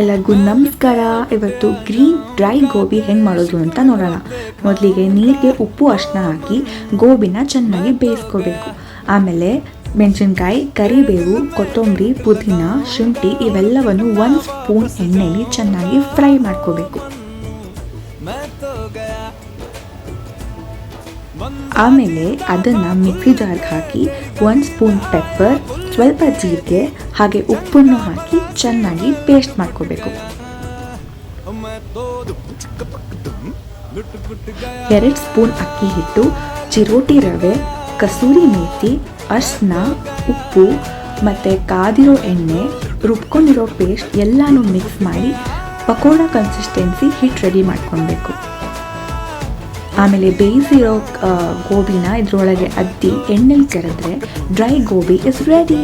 ಎಲ್ಲರಿಗೂ ನಮಸ್ಕಾರ. ಇವತ್ತು ಗ್ರೀನ್ ಡ್ರೈ ಗೋಬಿ ಹೆಂಗೆ ಮಾಡೋದು ಅಂತ ನೋಡೋಣ. ಮೊದಲಿಗೆ ನೀರಿಗೆ ಉಪ್ಪು ಅರಿಶಿನ ಹಾಕಿ ಗೋಬಿನ ಚೆನ್ನಾಗಿ ಬೇಯಿಸ್ಕೋಬೇಕು. ಆಮೇಲೆ ಮೆಣಸಿನ್ಕಾಯಿ, ಕರಿಬೇವು, ಕೊತ್ತಂಬರಿ, ಪುದೀನ, ಶುಂಠಿ ಇವೆಲ್ಲವನ್ನು 1 ಸ್ಪೂನ್ ಎಣ್ಣೆಯಲ್ಲಿ ಚೆನ್ನಾಗಿ ಫ್ರೈ ಮಾಡ್ಕೋಬೇಕು. ಆಮೇಲೆ ಅದನ್ನು ಮಿಕ್ಸಿ ಜಾರ್ಗೆ ಹಾಕಿ 1 ಸ್ಪೂನ್ ಪೆಪ್ಪರ್, ಸ್ವಲ್ಪ ಜೀರಿಗೆ ಹಾಗೆ ಉಪ್ಪನ್ನು ಹಾಕಿ ಚೆನ್ನಾಗಿ ಪೇಸ್ಟ್ ಮಾಡ್ಕೋಬೇಕು. 2 ಸ್ಪೂನ್ ಅಕ್ಕಿ ಹಿಟ್ಟು, ಚಿರೋಟಿ ರವೆ, ಕಸೂರಿ ಮೇಥಿ, ಅರಿಶಿನ, ಉಪ್ಪು ಮತ್ತು ಕಾದಿರೋ ಎಣ್ಣೆ, ರುಬ್ಕೊಂಡಿರೋ ಪೇಸ್ಟ್ ಎಲ್ಲನೂ ಮಿಕ್ಸ್ ಮಾಡಿ ಪಕೋಡ ಕನ್ಸಿಸ್ಟೆನ್ಸಿ ಹಿಟ್ಟು ರೆಡಿ ಮಾಡ್ಕೊಳ್ಬೇಕು. ಆಮೇಲೆ ಬೇಯಿಸಿರೋ ಗೋಬಿನ ಇದರೊಳಗೆ ಅದ್ದಿ ಎಣ್ಣೆಲಿ ಕರೆದ್ರೆ ಡ್ರೈ ಗೋಬಿ ಇಸ್ ರೆಡಿ.